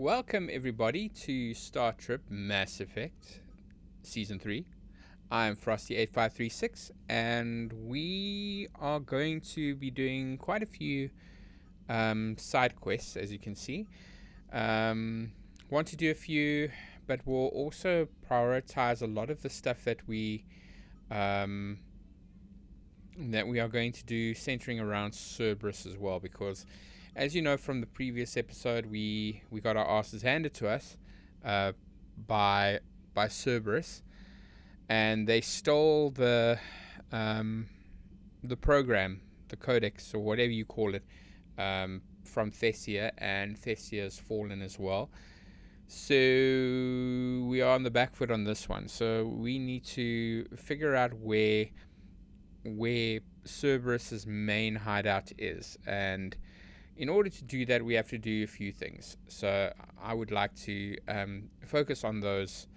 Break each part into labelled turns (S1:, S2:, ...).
S1: Welcome everybody to Star Trek Mass Effect Season 3. I'm Frosty8536 and we are going to be doing quite a few side quests, as you can see. Want to do a few, but we'll also prioritize a lot of the stuff that we are going to do centering around Cerberus as well, because as you know from the previous episode, we got our asses handed to us by Cerberus, and they stole the program, the codex, or whatever you call it, from Thessia, and Thessia's fallen as well. So we are on the back foot on this one. So we need to figure out where Cerberus's main hideout is, and in order to do that, we have to do a few things. So I would like to focus on those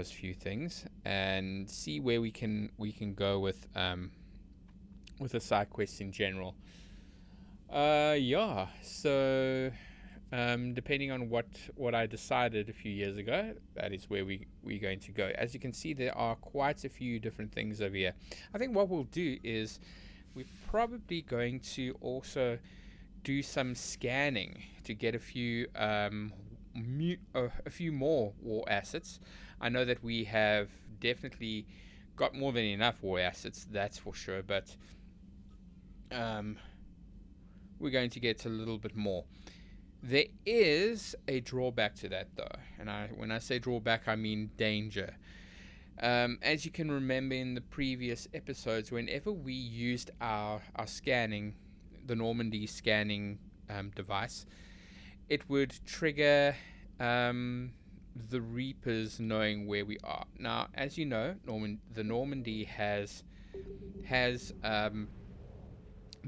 S1: few things and see where we can go with the side quests in general. So depending on what I decided a few years ago, that is where we're going to go. As you can see, there are quite a few different things over here. I think what we'll do is we're probably going to also do some scanning to get a few more war assets. I know that we have definitely got more than enough war assets, that's for sure, but we're going to get a little bit more. There is a drawback to that though, and when I say drawback, I mean danger. As you can remember in the previous episodes, whenever we used our scanning, the Normandy scanning device, it would trigger the Reapers knowing where we are. Now, as you know, the Normandy has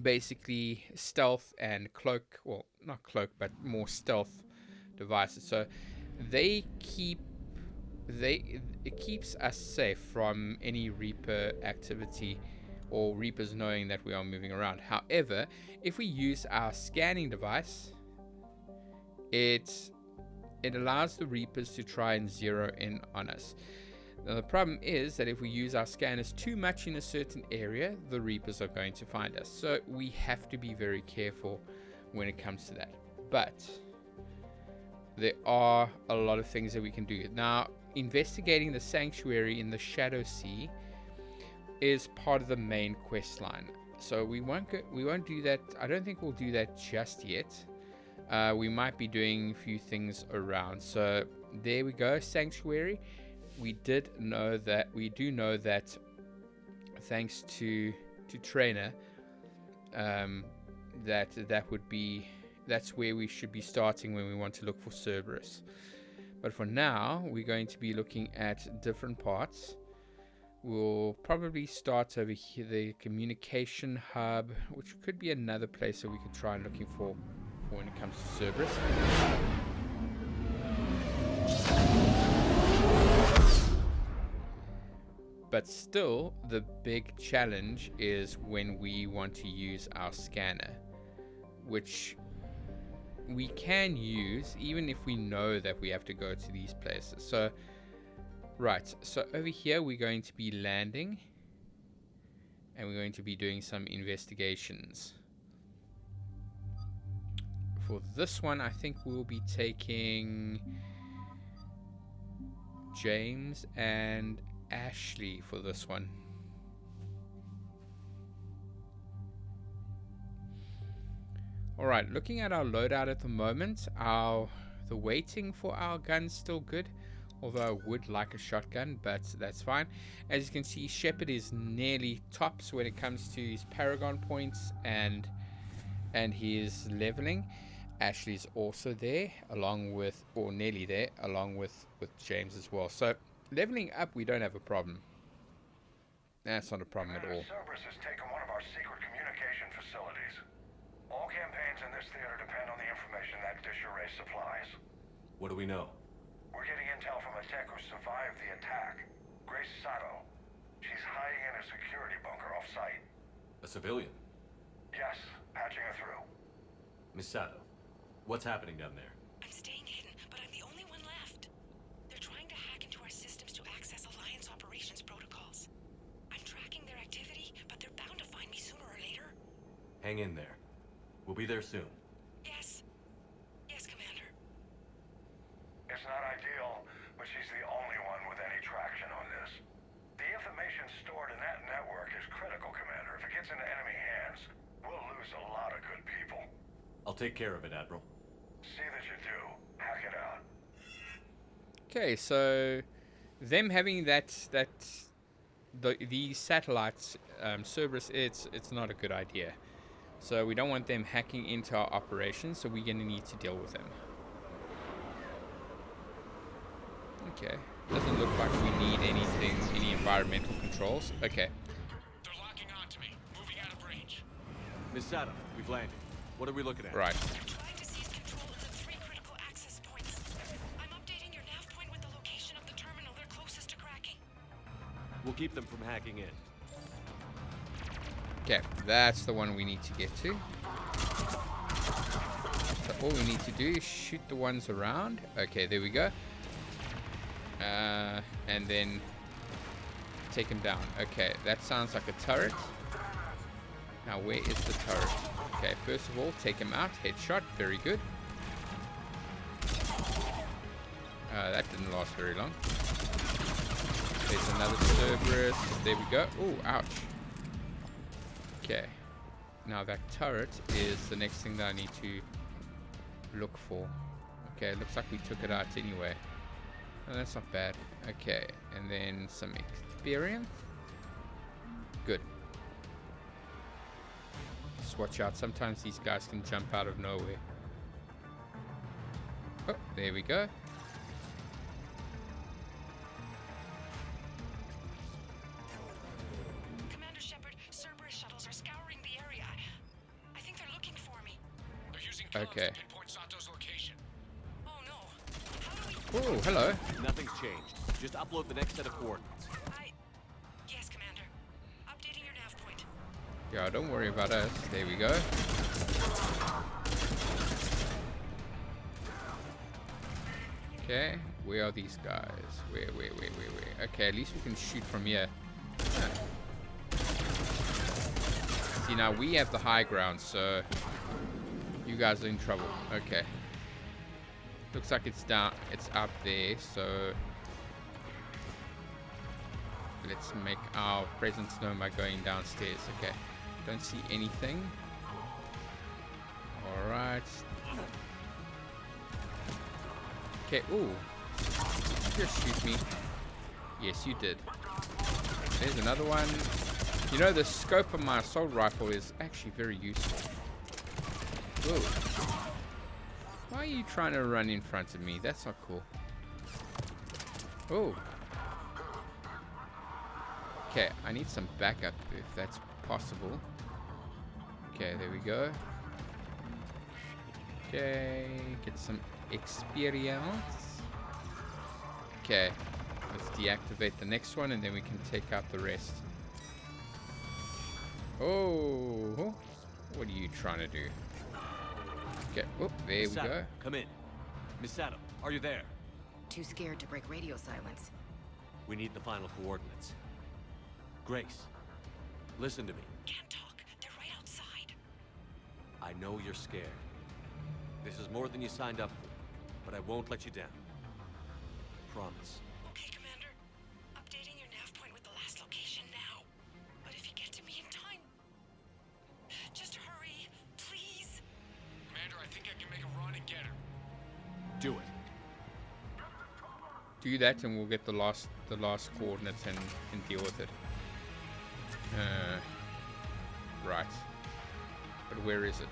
S1: basically stealth and cloak, well, not cloak, but more stealth devices. So it keeps us safe from any Reaper activity or Reapers knowing that we are moving around. However, if we use our scanning device, it allows the Reapers to try and zero in on us. Now the problem is that if we use our scanners too much in a certain area, the Reapers are going to find us. So we have to be very careful when it comes to that. But there are a lot of things that we can do. Now, investigating the sanctuary in the Shadow Sea is part of the main quest line. So we won't do that. I don't think we'll do that just yet. We might be doing a few things around. So there we go, sanctuary. We do know that thanks to Trainer, that's where we should be starting when we want to look for Cerberus. But for now, we're going to be looking at different parts. We'll probably start over here, the communication hub, which could be another place that we could try looking for when it comes to Cerberus. But still, the big challenge is when we want to use our scanner, which we can use even if we know that we have to go to these places. So right, so over here we're going to be landing and we're going to be doing some investigations. For this one, I think we'll be taking James and Ashley for this one. Alright, looking at our loadout at the moment, the weighting for our gun's still good. Although I would like a shotgun, but that's fine. As you can see, Shepard is nearly tops when it comes to his Paragon points and his leveling. Ashley's also there, nearly there, along with James as well. So leveling up, we don't have a problem. That's not a problem at all.
S2: Cerberus has taken one of our secret communication facilities. All campaigns in this theater depend on the information that Disarray supplies.
S3: What do we know?
S2: We're getting intel from a tech who survived the attack. Grace Sato. She's hiding in a security bunker off-site.
S3: A civilian?
S2: Yes, patching her through.
S3: Miss Sato, what's happening down there?
S4: I'm staying hidden.
S3: Hang in there. We'll be there soon.
S4: Yes. Yes, Commander.
S2: It's not ideal, but she's the only one with any traction on this. The information stored in that network is critical, Commander. If it gets into enemy hands, we'll lose a lot of good people.
S3: I'll take care of it, Admiral.
S2: See that you do. Hack it out.
S1: Okay, so them having these satellites, Cerberus, it's not a good idea. So we don't want them hacking into our operations, so we're going to need to deal with them. Okay, doesn't look like we need anything, any environmental controls. Okay.
S5: They're locking onto me, moving out of range.
S3: Miss Sada, we've landed. What are we looking at?
S1: Right.
S4: Trying to seize control of the 3 critical access points. I'm updating your nav point with the location of the terminal they're closest to cracking.
S3: We'll keep them from hacking in.
S1: Okay, that's the one we need to get to. So all we need to do is shoot the ones around. Okay, there we go. And then take him down. Okay, that sounds like a turret. Now, where is the turret? Okay, first of all, take him out. Headshot. Very good. That didn't last very long. There's another Cerberus. There we go. Oh, ouch. Okay. Now that turret is the next thing that I need to look for. Okay, it looks like we took it out anyway. Oh, that's not bad. Okay, and then some experience. Good. Just watch out. Sometimes these guys can jump out of nowhere. Oh, there we go.
S4: Commander Shepard, Cerberus shuttles are scouring the area. I think they're looking for me.
S5: They're using drones
S1: Okay.
S5: to pinpoint Sato's location.
S4: Oh no. How do we...
S1: Oh, hello.
S3: Nothing's changed. Just upload the next set of coordinates.
S4: Yes, Commander. Updating your nav point.
S1: Yeah, don't worry about us. There we go. Okay, where are these guys? Where? Okay, at least we can shoot from here. Huh. See, now we have the high ground, so you guys are in trouble. Okay. Looks like it's down, it's up there, so let's make our presence known by going downstairs. Okay, don't see anything. Alright. Okay, ooh. Did you just shoot me? Yes, you did. There's another one. You know, the scope of my assault rifle is actually very useful. Whoa. Why are you trying to run in front of me? That's not cool. Oh. Okay, I need some backup if that's possible. Okay, there we go. Okay, get some experience. Okay, let's deactivate the next one and then we can take out the rest. Oh, what are you trying to do? Okay, oh, there
S3: Miss
S1: we
S3: Sada,
S1: go.
S3: come in. Miss Sada, are you there?
S6: Too scared to break radio silence.
S3: We need the final coordinates. Grace, listen to me.
S4: Can't talk. They're right outside.
S3: I know you're scared. This is more than you signed up for, but I won't let you down. Promise.
S4: Okay, Commander. Updating your nav point with the last location now. But if you get to me in time... Just hurry, please.
S5: Commander, I think I can make a run and get her.
S3: Do it.
S1: Do that and we'll get the last coordinates and deal with it. Right. But where is it?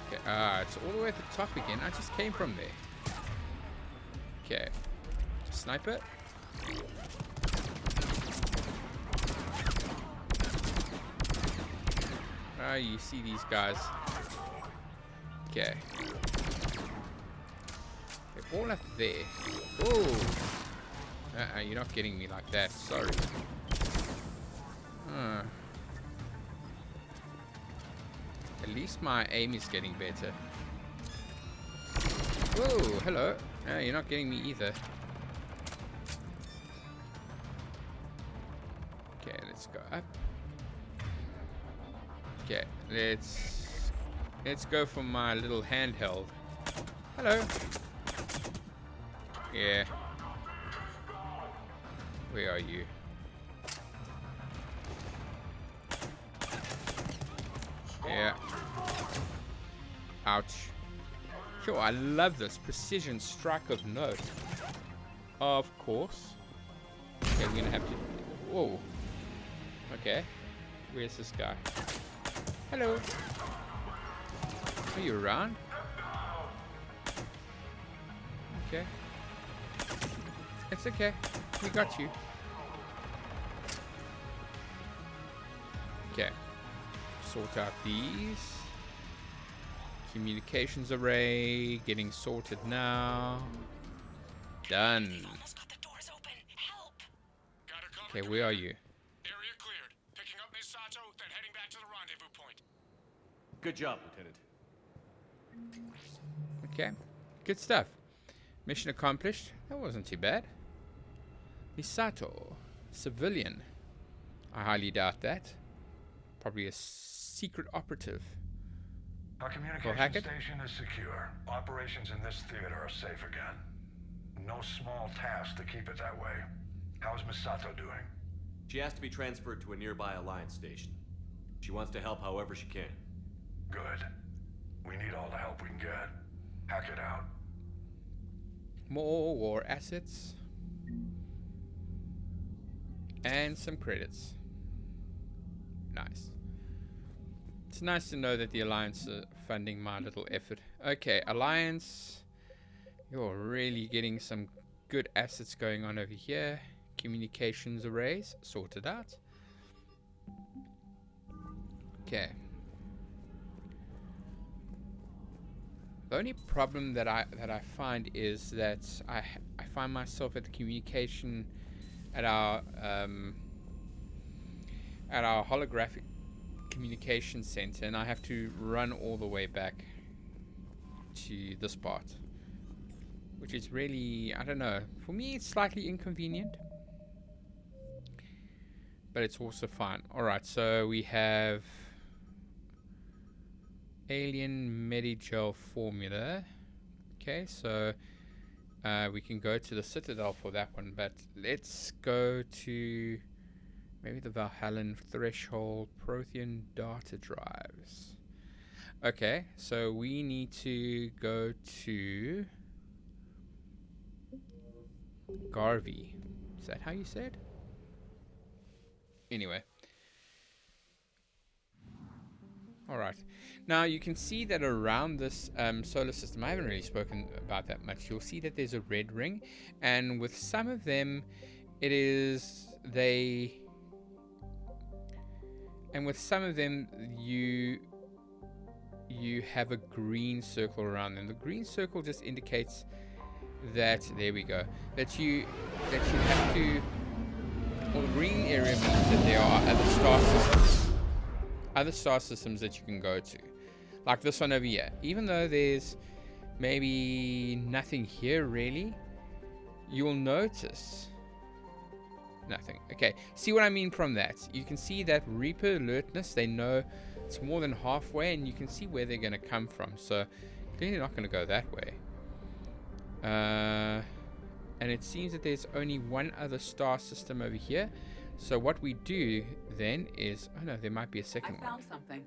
S1: Okay, it's all the way at the top again. I just came from there. Okay. Sniper. Ah, you see these guys. Okay. They're all up there. Oh! You're not getting me like that. Sorry. At least my aim is getting better. Whoa, hello. You're not getting me either. Okay, let's go up. Okay, let's go for my little handheld. Hello. Yeah. Where are you? Yeah. Ouch. Sure, I love this precision strike of note. Of course. Okay, we're gonna have to. Whoa. Okay. Where's this guy? Hello. Are you around? Okay. It's okay. We got you. Okay. Sort out these. Communications array getting sorted now. Done.
S4: Almost got the doors open. Help!
S5: Got her covered.
S1: Okay, where are you?
S5: Area cleared. Picking up Miss Sato, then heading back to the rendezvous point.
S3: Good job, Lieutenant.
S1: Okay. Good stuff. Mission accomplished. That wasn't too bad. Misato. Civilian. I highly doubt that. Probably a secret operative.
S2: Our communication station is secure. Operations in this theater are safe again. No small task to keep it that way. How is Miss Sato doing?
S3: She has to be transferred to a nearby Alliance station. She wants to help however she can.
S2: Good. We need all the help we can get. Hack it out.
S1: More war assets. And some credits. Nice. It's nice to know that the Alliance are funding my little effort. Okay, Alliance. You're really getting some good assets going on over here. Communications arrays sorted out. Okay. The only problem that I find is that I find myself at the communication at our holographic communication center, and I have to run all the way back to this part, which is really, I don't know, for me it's slightly inconvenient, but it's also fine. Alright, so we have alien Medigel formula. Okay, so we can go to the Citadel for that one, but let's go to maybe the Valhallan threshold Prothean data drives. Okay, so we need to go to Garvey. Is that how you said? Anyway. Alright. Now you can see that around this solar system, I haven't really spoken about that much. You'll see that there's a red ring, and with some of them it is you have a green circle around them. The green circle just indicates that, there we go, that you have to, well, the green area means that there are other star systems that you can go to, like this one over here. Even though there's maybe nothing here really, you will notice nothing. Okay, see what I mean from that? You can see that Reaper alertness, they know it's more than halfway, and you can see where they're going to come from, so clearly not going to go that way. And it seems that there's only one other star system over here, so what we do then is, oh no, there might be a second one.
S7: I found something.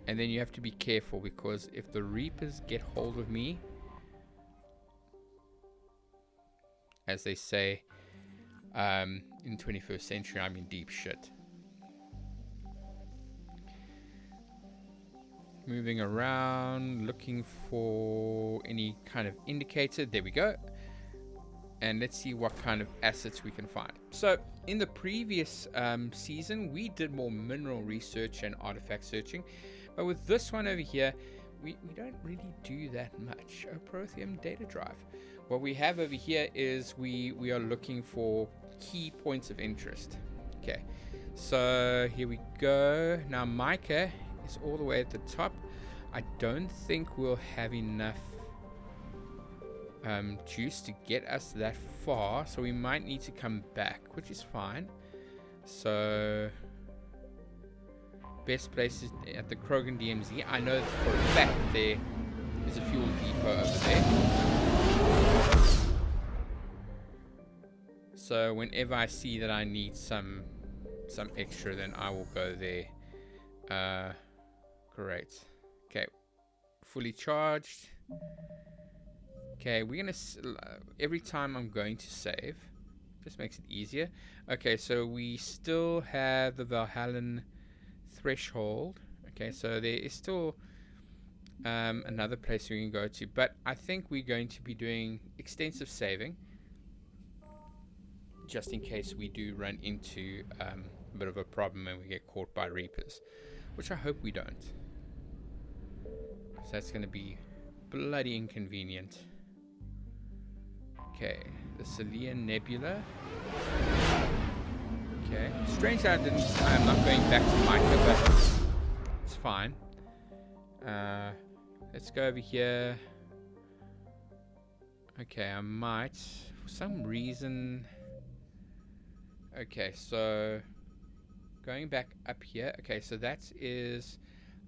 S1: And then you have to be careful, because if the Reapers get hold of me, as they say in 21st century, I'm in deep shit. Moving around, looking for any kind of indicator. There we go. And let's see what kind of assets we can find. So in the previous season, we did more mineral research and artifact searching, but with this one over here, we don't really do that much. A Prothean data drive. What we have over here is we are looking for key points of interest. Okay, so here we go. Now Micah is all the way at the top. I don't think we'll have enough juice to get us that far, so we might need to come back, which is fine. So best place is at the Krogan DMZ. I know for a fact there is a fuel depot over there. So whenever I see that I need some extra, then I will go there. Great. Okay, fully charged. Okay, we're gonna every time I'm going to save, just makes it easier. Okay, so we still have the Valhallan threshold. Okay, so there is still another place we can go to, but I think we're going to be doing extensive saving just in case we do run into a bit of a problem and we get caught by Reapers, which I hope we don't. So that's going to be bloody inconvenient. Okay, the Salian Nebula. Okay, strange that I'm not going back to Micah, but it's fine. Let's go over here. Okay, I might, for some reason. Okay, so going back up here. Okay, so that is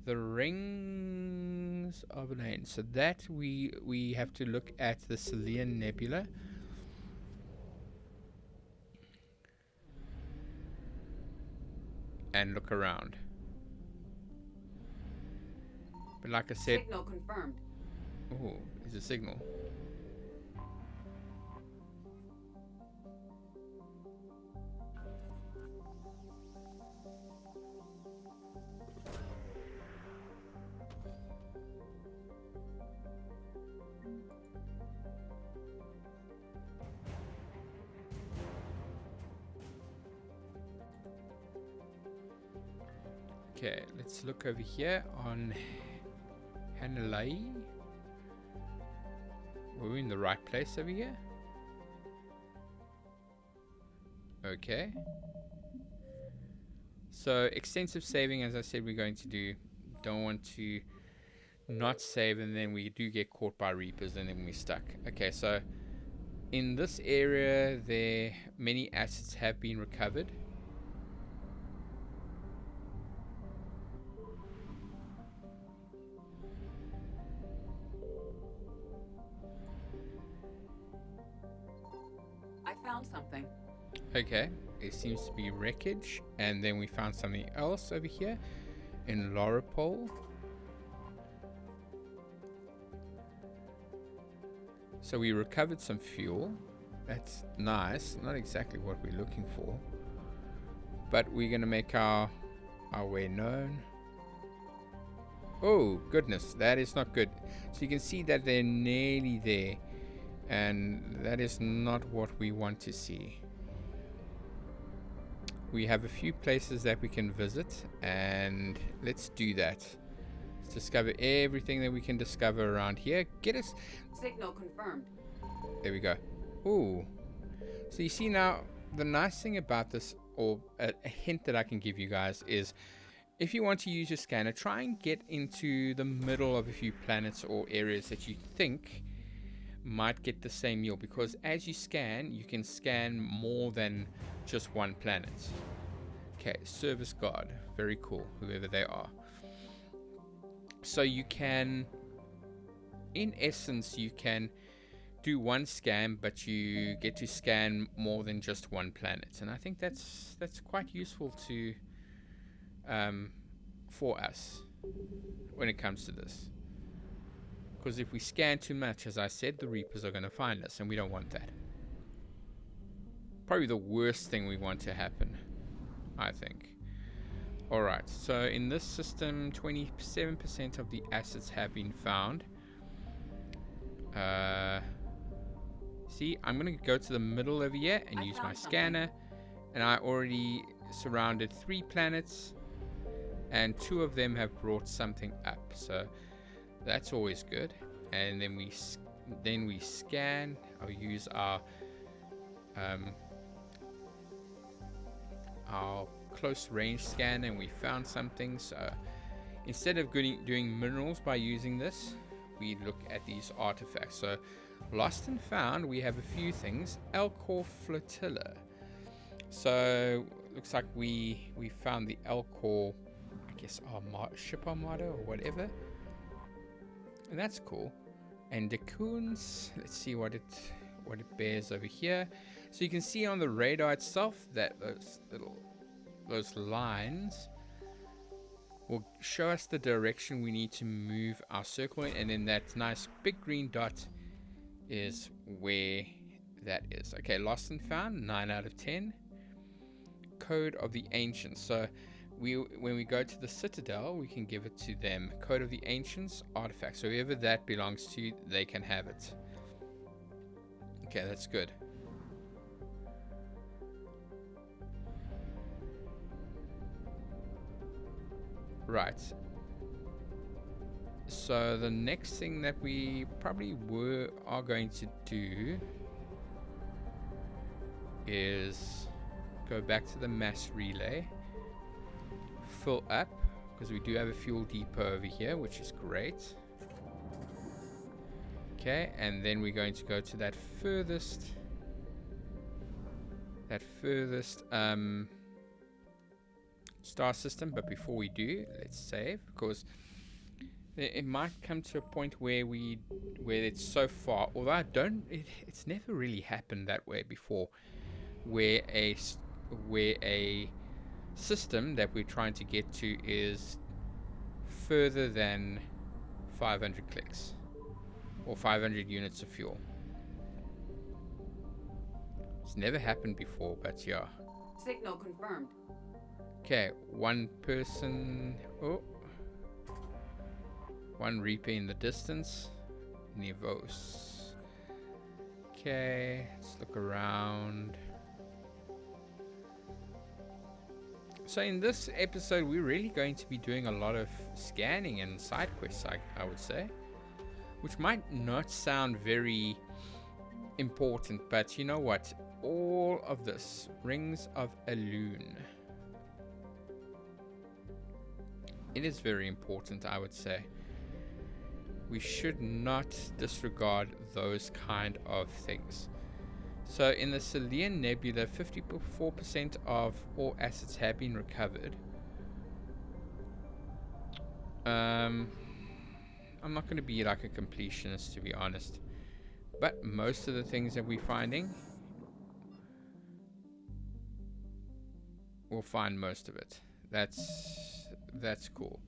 S1: the Rings of Elaine. So that we have to look at the Salian Nebula. And look around. But like I said,
S6: Signal confirmed.
S1: oh, is a signal. Okay, let's look over here on Hanalei. We're in the right place over here. Okay. So extensive saving, as I said, we're going to do. Don't want to not save and then we do get caught by Reapers and then we're stuck. Okay, so in this area, there many assets have been recovered.
S6: Found something.
S1: Okay, it seems to be wreckage, and then we found something else over here in Loripol. So we recovered some fuel. That's nice. Not exactly what we're looking for, but we're gonna make our way known. Oh goodness, that is not good. So you can see that they're nearly there. And that is not what we want to see. We have a few places that we can visit, and let's do that. Let's discover everything that we can discover around here. Get us.
S6: Signal confirmed.
S1: There we go. Ooh. So you see now, the nice thing about this, or a hint that I can give you guys, is if you want to use your scanner, try and get into the middle of a few planets or areas that you think might get the same yield, because as you scan, you can scan more than just one planet. Okay, service guard, very cool, whoever they are. So you can, in essence, you can do one scan, but you get to scan more than just one planet, and I think that's quite useful to for us when it comes to this. Because if we scan too much, as I said, the Reapers are going to find us, and we don't want that. Probably the worst thing we want to happen, I think. Alright, so in this system, 27% of the assets have been found. See, I'm going to go to the middle over here and use my scanner. And I already surrounded 3 planets, and 2 of them have brought something up. So that's always good. And then we scan. I'll use our close range scan, and we found something. So instead of doing minerals by using this, we look at these artifacts. So lost and found, we have a few things. Elcor flotilla. So looks like we found the Elcor. I guess ship armada or whatever, and that's cool. And the coons, let's see what it bears over here. So you can see on the radar itself that those lines will show us the direction we need to move our circle in, and then that nice big green dot is where that is. Okay, lost and found, 9 out of 10. Code of the Ancients. So when we go to the Citadel, we can give it to them. Code of the Ancients, artifact. So whoever that belongs to, they can have it. Okay, that's good. Right. So the next thing that we probably are going to do is go back to the mass relay, fill up, because we do have a fuel depot over here, which is great. Okay, and then we're going to go to that furthest star system. But before we do, let's save, because it might come to a point where it's so far, although it's never really happened that way before, where a system that we're trying to get to is further than 500 clicks or 500 units of fuel. It's never happened before, but yeah.
S6: Signal confirmed.
S1: Okay, one person. Oh, one Reaper in the distance. Nevos. Okay, let's look around. So in this episode, we're really going to be doing a lot of scanning and side quests, I would say, which might not sound very important, but you know what? All of this, Rings of Elune, it is very important, I would say. We should not disregard those kind of things. So in the Selian Nebula, 54% of all assets have been recovered. I'm not going to be like a completionist, to be honest, but most of the things that we're finding, we'll find most of it. That's cool.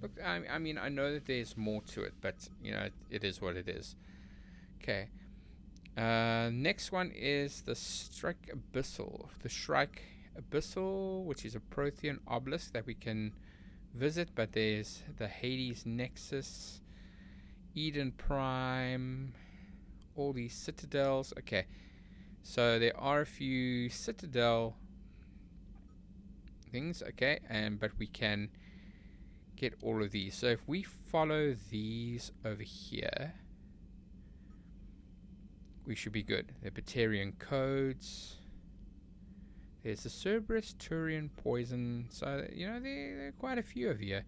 S1: Look, I mean, I know that there's more to it, but you know, it is what it is. Okay. Next one is the Shrike Abyssal. The Shrike Abyssal, which is a Prothean obelisk that we can visit, but there's the Hades Nexus, Eden Prime, all these citadels. Okay, so there are a few citadel things, okay, but we can get all of these. So if we follow these over here, we should be good. The Batarian codes. There's the Cerberus, Turian poison. So you know, there are quite a few of here.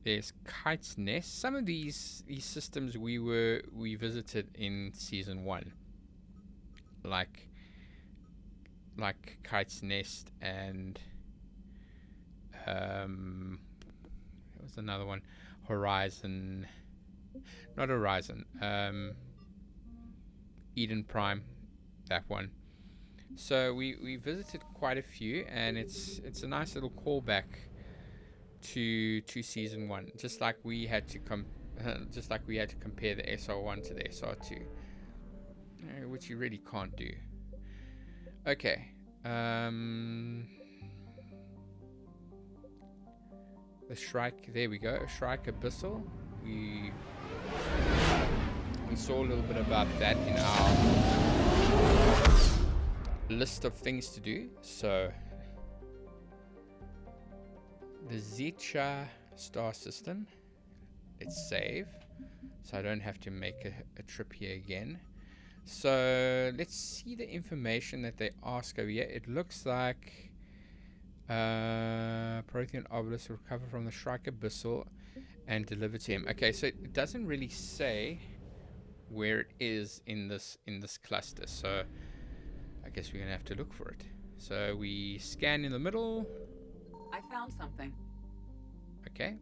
S1: There's Kite's Nest. Some of these systems we visited in season 1, like Kite's Nest, and there was another one, Horizon, not Horizon, Eden Prime, that one. So we visited quite a few, and it's a nice little callback to season 1, just like we had to compare the SR1 to the SR2, which you really can't do. Okay, the Shrike, there we go, Shrike Abyssal. We saw a little bit about that in our list of things to do. So the Zecha star system, let's save so I don't have to make a trip here again. So let's see the information that they ask over here. It looks like Prothean obelisk recover from the Shrike Abyssal and deliver to him. Okay, so it doesn't really say where it is in this cluster, so I guess we're gonna have to look for it. So we scan in the middle.
S6: I found something.
S1: Okay.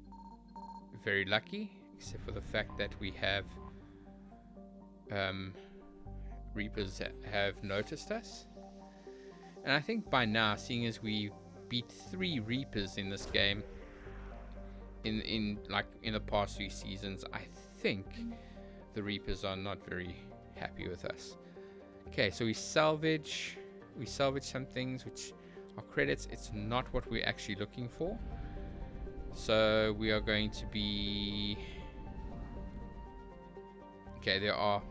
S1: Very lucky, except for the fact that we have Reapers that have noticed us. And I think by now, seeing as we beat 3 Reapers in this game, in the past few seasons, I think the Reapers are not very happy with us. Okay, so we salvage some things which are credits. It's not what we're actually looking for. So we are going to be... Okay, there are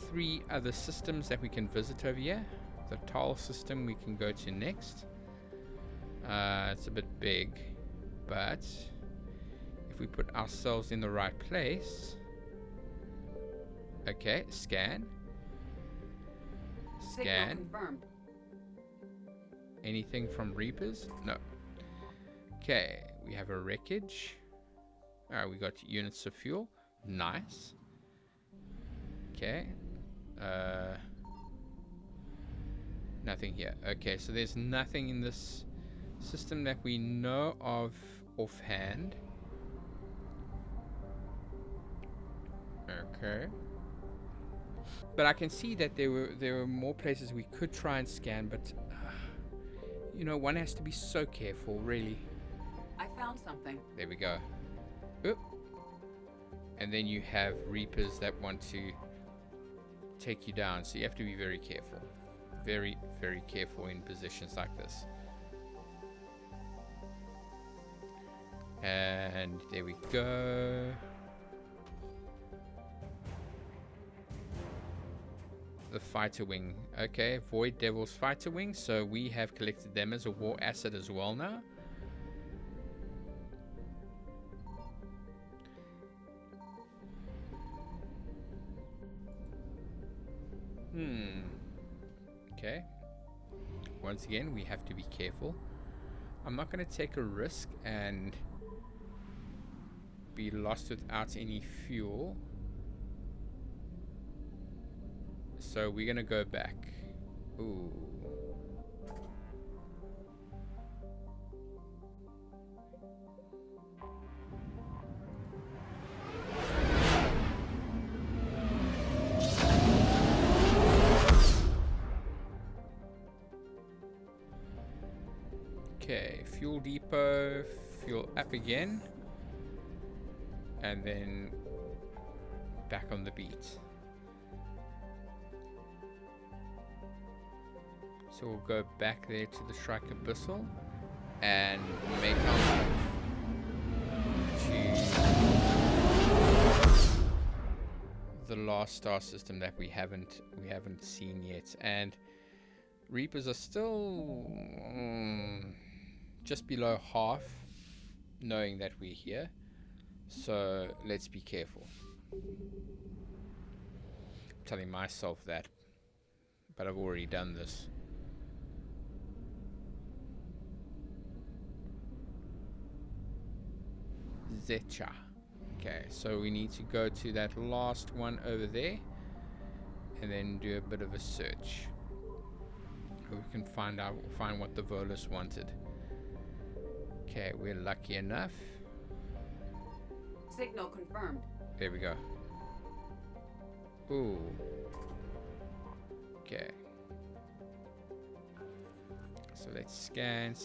S1: 3 other systems that we can visit over here. The Tal system we can go to next. It's a bit big, but if we put ourselves in the right place... Okay, scan.
S6: Signal
S1: Scan.
S6: confirmed.
S1: Anything from Reapers? No. Okay, we have a wreckage. Alright, we got units of fuel. Nice. Okay. Nothing here. Okay, so there's nothing in this system that we know of offhand. Okay. But I can see that there were more places we could try and scan, but you know, one has to be so careful, really.
S6: I found something.
S1: There we go. Oop. And then you have Reapers that want to take you down, so you have to be very careful. Very, very careful in positions like this. And there we go. The fighter wing. Okay, Void Devil's fighter wing. So we have collected them as a war asset as well now. Okay. Once again, we have to be careful. I'm not going to take a risk and be lost without any fuel. So we're going to go back. Ooh. Okay, fuel depot, fuel up again, and then back on the beat. So we'll go back there to the Shrike Abyssal and make our move to the last star system that we haven't seen yet. And Reapers are still just below half, knowing that we're here. So let's be careful. I'm telling myself that, but I've already done this. Zecha. Okay, so we need to go to that last one over there and then do a bit of a search. We can find what the Volus wanted. Okay, we're lucky enough.
S6: Signal confirmed.
S1: There we go. Ooh. Okay. So let's scan.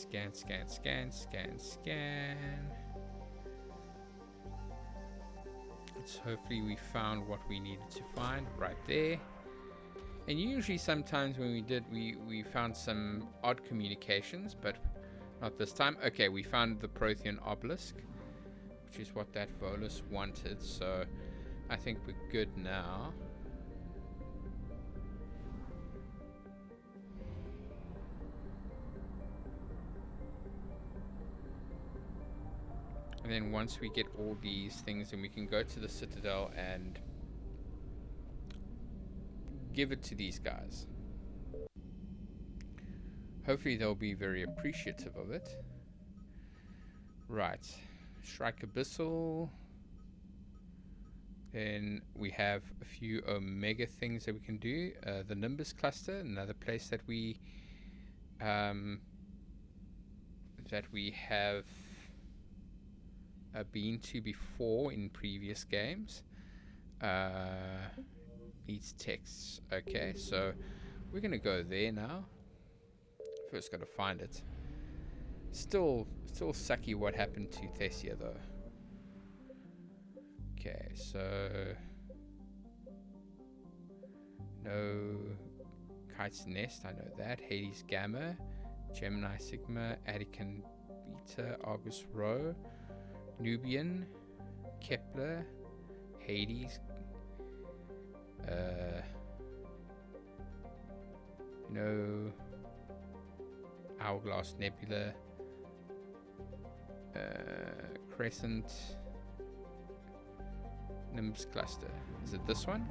S1: Let's hopefully we found what we needed to find right there. And usually sometimes when we did, we found some odd communications, but not this time. Okay, we found the Prothean obelisk, which is what that Volus wanted, so I think we're good now. And then once we get all these things, then we can go to the Citadel and give it to these guys. Hopefully they'll be very appreciative of it. Right. Shrike Abyssal. Then we have a few Omega things that we can do. The Nimbus Cluster, another place that we that we have been to before in previous games. Needs texts. Okay, so we're gonna go there now. First gotta find it. Still sucky what happened to Thessia though. Okay, so no Kite's Nest, I know that. Hades Gamma, Gemini Sigma, Attican Beta, Argus Rho, Nubian, Kepler, Hades, no Hourglass Nebula, Crescent, Nimbus Cluster. Is it this one?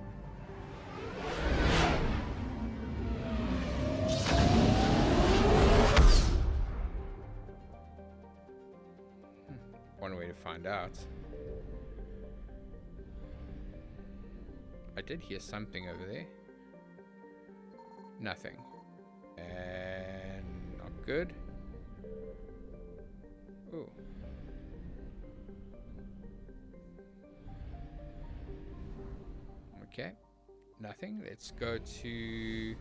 S1: One way to find out. I did hear something over there. Nothing. And not good. Ooh. Okay. Nothing. Let's go to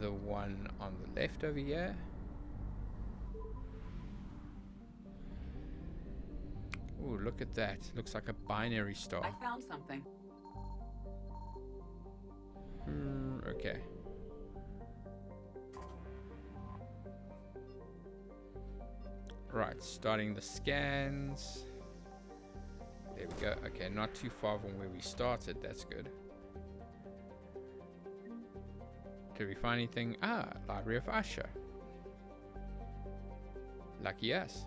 S1: the one on the left over here. Oh, look at that. Looks like a binary star.
S6: I found something.
S1: Okay. Right, starting the scans. There we go. Okay, not too far from where we started. That's good. Did we find anything? Ah, Library of Usher. Lucky us.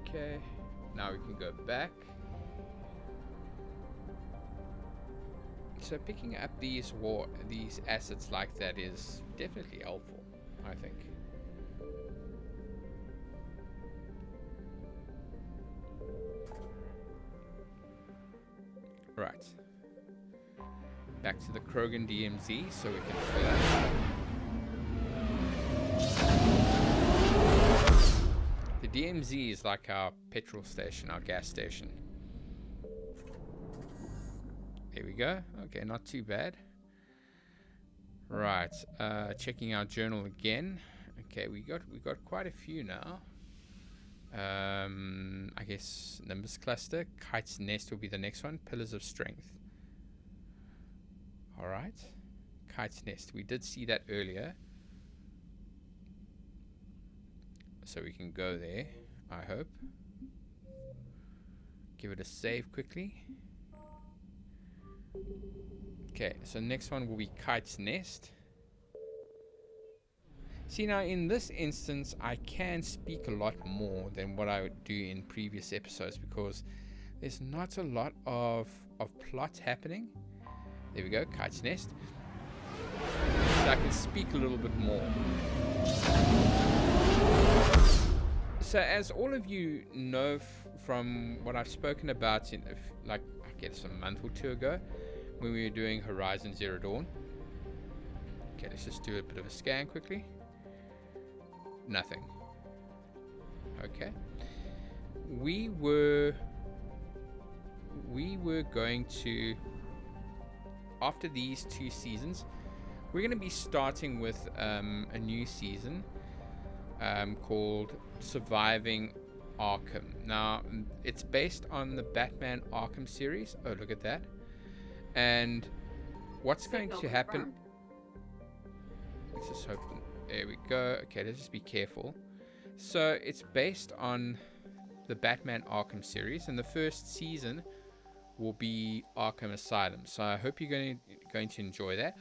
S1: Okay, now we can go back. So picking up these assets like that is definitely helpful, I think. Right. Back to the Krogan DMZ so we can fill out. The DMZ is like our petrol station, our gas station. There we go. Okay, not too bad. Right, checking our journal again. Okay, we got quite a few now. I guess Nimbus Cluster, Kite's Nest will be the next one. Pillars of Strength. All right, Kite's Nest. We did see that earlier, so we can go there. I hope. Give it a save quickly. Okay, so next one will be Kite's Nest. See, now in this instance, I can speak a lot more than what I would do in previous episodes because there's not a lot of plot happening. There we go, Kite's Nest. So I can speak a little bit more. So as all of you know from what I've spoken about in like I guess a month or two ago when we were doing Horizon Zero Dawn. Okay, let's just do a bit of a scan quickly. Nothing. Okay. We were going to, after these 2 seasons, we're going to be starting with a new season called Surviving Arkham. Now, it's based on the Batman Arkham series. Oh, look at that. And what's going to happen... Let's just hope... There we go. Okay, let's just be careful. So, it's based on the Batman Arkham series, and the first season will be Arkham Asylum. So, I hope you're going to enjoy that.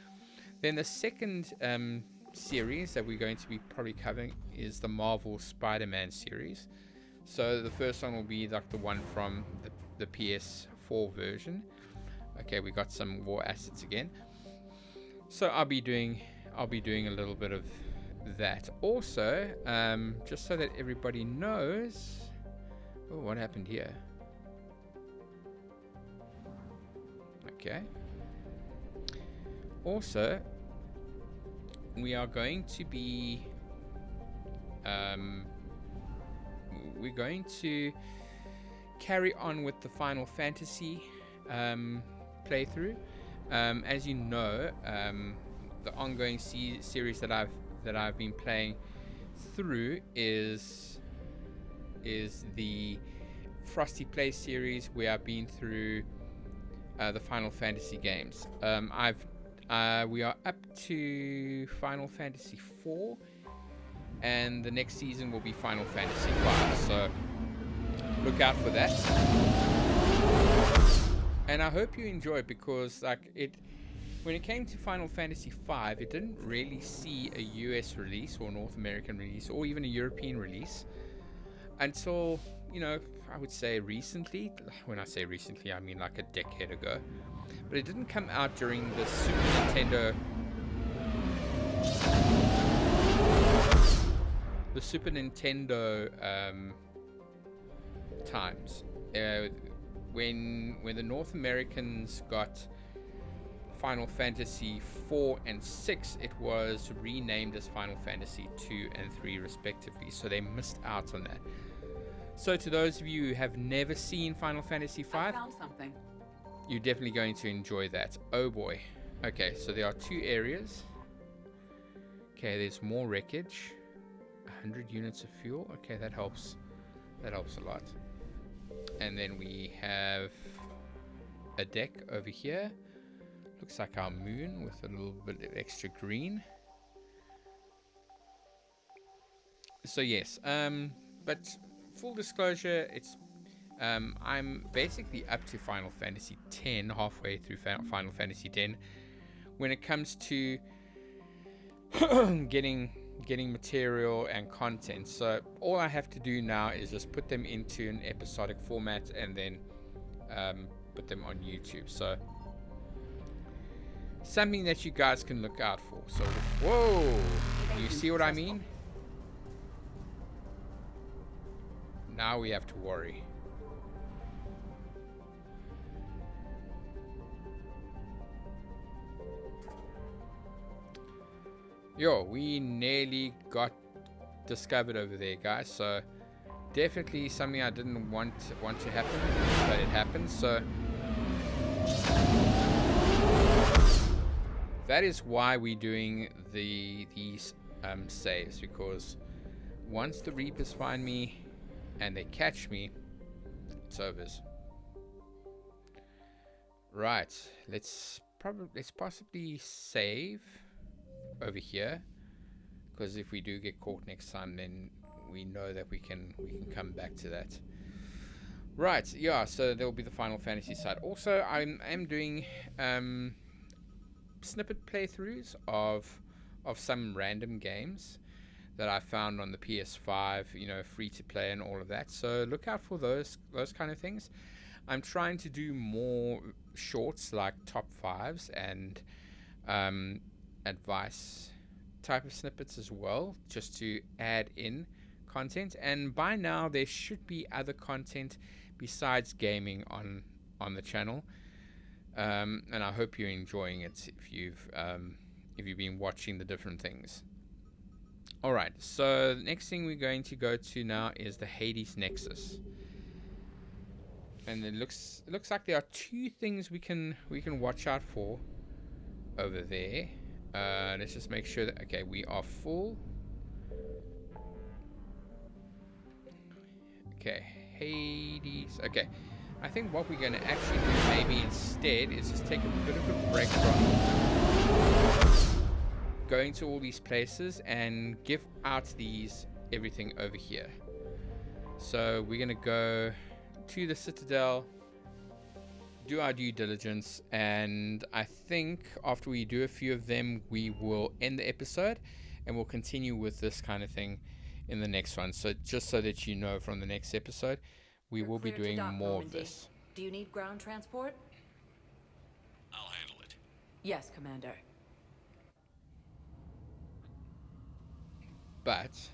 S1: Then the second series that we're going to be probably covering is the Marvel Spider-Man series. So, the first one will be like the one from the PS4 version. Okay, we got some war assets again. So, I'll be doing a little bit of that. Also, just so that everybody knows... Oh, what happened here? Okay. Also, we are going to be we're going to carry on with the Final Fantasy playthrough. As you know, the ongoing series that I've been playing through is the Frosty Play series, where I've been through the Final Fantasy games. We are up to Final Fantasy 4, and the next season will be Final Fantasy 5. So look out for that. And I hope you enjoy it, because when it came to Final Fantasy 5, it didn't really see a US release or North American release or even a European release until, I would say recently. When I say recently, I mean like a decade ago. But it didn't come out during the Super Nintendo times. When the North Americans got Final Fantasy 4 and 6, it was renamed as Final Fantasy 2 and 3 respectively, so they missed out on that. So to those of you who have never seen Final Fantasy 5,
S6: I found something.
S1: you're definitely going to enjoy that. Oh boy. Okay, so there are 2 areas. Okay, there's more wreckage. 100 units of fuel. Okay, that helps. That helps a lot. And then we have a deck over here. Looks like our moon with a little bit of extra green. So yes, but full disclosure, it's I'm basically up to Final Fantasy X, halfway through Final Fantasy X. When it comes to getting material and content, so all I have to do now is just put them into an episodic format and then put them on YouTube. So something that you guys can look out for. So whoa, you see what I mean? Now we have to worry. Yo, we nearly got discovered over there, guys. So definitely something I didn't want to happen, but it happened. So that is why we're doing these saves, because once the Reapers find me and they catch me, it's over. Right, let's possibly save over here, because if we do get caught next time, then we know that we can come back to that. Right, yeah, so there will be the Final Fantasy side. Also, I am doing snippet playthroughs of some random games that I found on the PS5, free to play and all of that. So look out for those kind of things. I'm trying to do more shorts like top 5s and advice type of snippets as well, just to add in content. And by now there should be other content besides gaming on the channel, and I hope you're enjoying it if you've been watching the different things. Alright, so the next thing we're going to go to now is the Hades Nexus. And it looks like there are 2 things we can watch out for over there. Let's just make sure that, okay, we are full. Okay, Hades. Okay, I think what we're going to actually do maybe instead is just take a bit of a break from going to all these places and give out everything over here. So we're going to go to the Citadel, do our due diligence, and I think after we do a few of them, we will end the episode and we'll continue with this kind of thing in the next one. So just so that you know, from the next episode, we will be doing more of this.
S7: Do you need ground transport?
S5: I'll handle it.
S7: Yes, Commander.
S1: But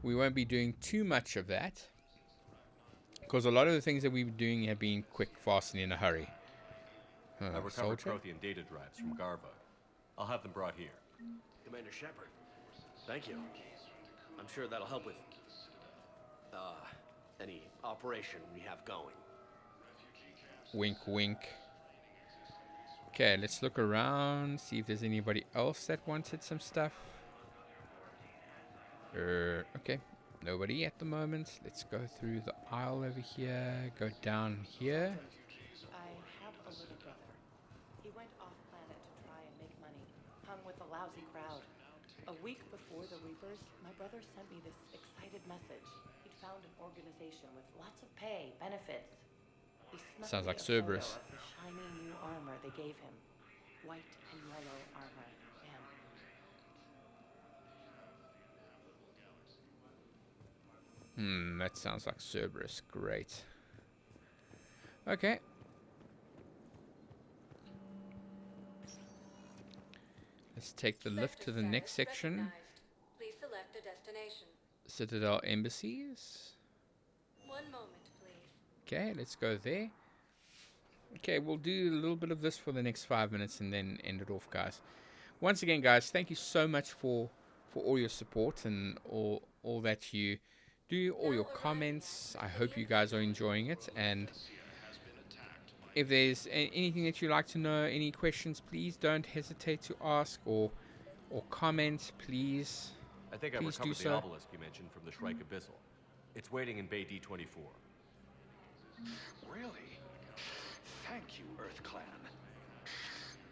S1: we won't be doing too much of that, because a lot of the things that we've been doing have been quick, fast, and in a hurry.
S3: I recovered Prothean data drives from Garva. I'll have them brought here.
S8: Commander Shepard, thank you. I'm sure that'll help with, any operation we have going.
S1: Wink, wink. Okay, let's look around, see if there's anybody else that wanted some stuff. Okay, nobody at the moment. Let's go through the aisle over here, go down here.
S7: I have a little brother. He went off-planet to try and make money. Hung with a lousy crowd. A week before the Reapers, my brother sent me this excited message. He'd found an organization with lots of pay, benefits. He snuck
S1: Sounds
S7: me
S1: like
S7: a photo
S1: Cerberus.
S7: of the shiny new armor they gave him. White and yellow armor. Man.
S1: That sounds like Cerberus. Great. Okay. Let's take the lift to the next section.
S9: Please select a destination.
S1: Citadel Embassies.
S9: 1 moment, please.
S1: Okay, let's go there. Okay, we'll do a little bit of this for the next 5 minutes and then end it off, guys. Once again, guys, thank you so much for all your support and all that you do, all your comments. I hope you guys are enjoying it, and if there's anything that you'd like to know, any questions, please don't hesitate to ask or comment, please.
S3: I think I
S1: Please do
S3: recovered the
S1: so.
S3: obelisk you mentioned from the Shrike Abyssal. It's waiting in Bay D-24.
S10: Really? Thank you, Earth Clan.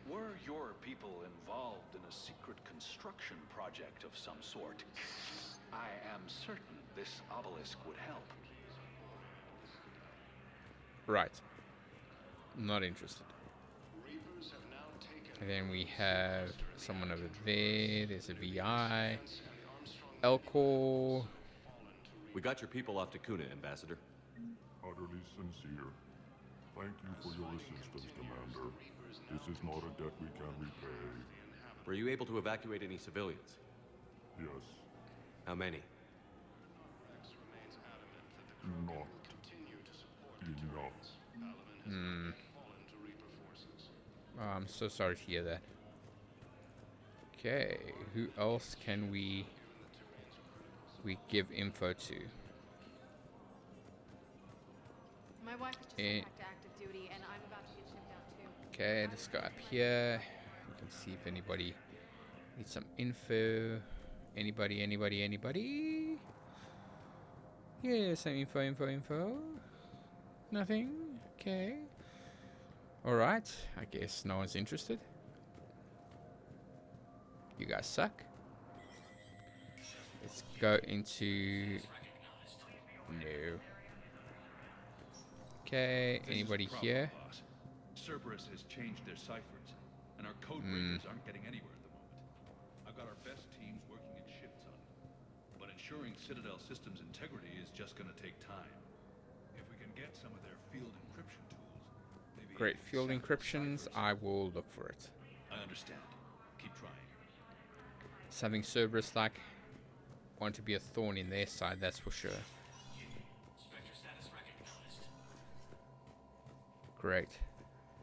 S10: Were your people involved in a secret construction project of some sort, I am certain this obelisk would help.
S1: Right. Not interested. And then we have someone over there. There's a VI. Elcor.
S3: We got your people off to Kuna, Ambassador.
S11: Utterly sincere. Thank you for your assistance, Commander. This is not a debt we can repay.
S3: Were you able to evacuate any civilians?
S11: Yes.
S3: How many?
S11: Not enough.
S1: Oh, I'm so sorry to hear that. Okay, who else can we give info to?
S12: My wife is just
S1: Eh.
S12: back to active duty, and I'm about to get shipped out too.
S1: Okay, let's go up here. We can see if anybody needs some info. Anybody? Yeah, some info. Nothing? Okay. Alright, I guess no one's interested. You guys suck. Let's go into... No. Okay, anybody here?
S10: Cerberus has changed their ciphers, and our code breakers aren't getting anywhere at the moment. I've got our best teams working in shifts on it, but ensuring Citadel systems integrity is just going to take time. If we can get some of their field encryption tools, maybe...
S1: Great, field encryptions, I will look for it.
S10: I understand. Keep trying.
S1: Something Cerberus like want to be a thorn in their side, that's for sure. Great.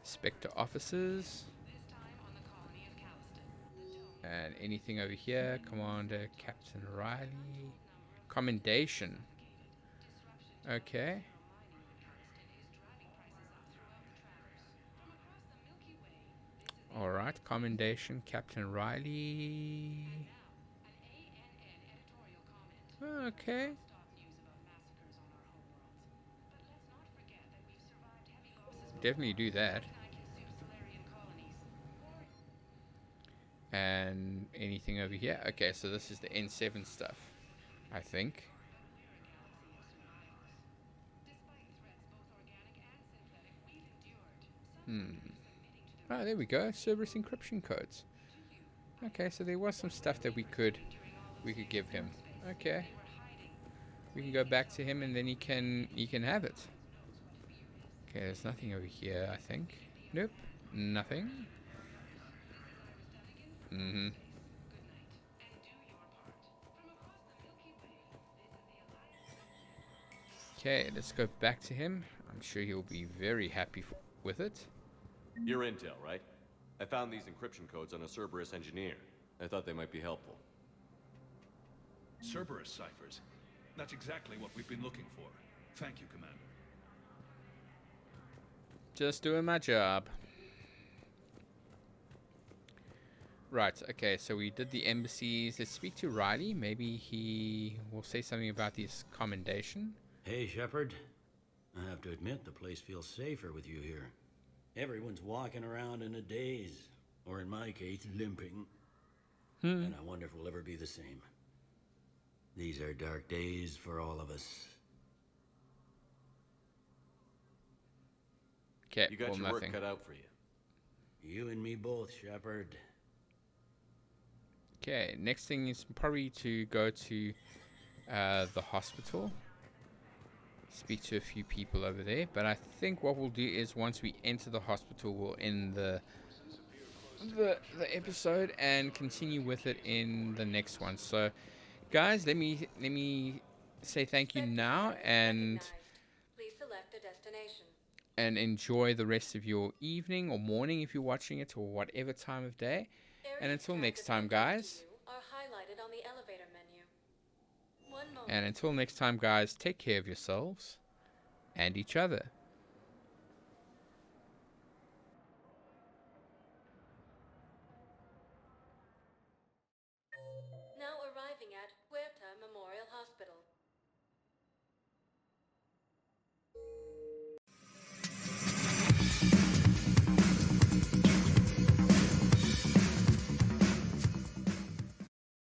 S1: Spectre officers. And anything over here? Commander Captain Riley. Commendation. Okay. Alright, commendation, Captain Riley. Okay. Definitely do that. And anything over here? Okay, so this is the N7 stuff, I think. Oh, there we go. Cerberus encryption codes. Okay, so there was some stuff that we could give him. Okay. We can go back to him and then he can have it. Okay, there's nothing over here, I think. Nope. Nothing. Okay, let's go back to him. I'm sure he'll be very happy with it.
S3: Your intel, right? I found these encryption codes on a Cerberus engineer. I thought they might be helpful.
S10: Cerberus ciphers. That's exactly what we've been looking for. Thank you, Commander.
S1: Just doing my job. Right, okay, so we did the embassies. Let's speak to Riley. Maybe he will say something about this commendation.
S13: Hey, Shepard. I have to admit, the place feels safer with you here. Everyone's walking around in a daze, or in my case, limping. And I wonder if we'll ever be the same. These are dark days for all of us.
S1: Okay,
S3: you got
S1: well,
S3: your
S1: nothing.
S3: work cut out for you.
S13: You and me both, Shepard.
S1: Okay, next thing is probably to go to the hospital. Speak to a few people over there. But I think what we'll do is once we enter the hospital, we'll end the episode and continue with it in the next one. So, guys, let me say thank you now and
S9: Please select a destination.
S1: And enjoy the rest of your evening or morning if you're watching it, or whatever time of day. And until next time, guys.
S9: Are highlighted on the elevator menu. One moment.
S1: And until next time, guys, take care of yourselves and each other.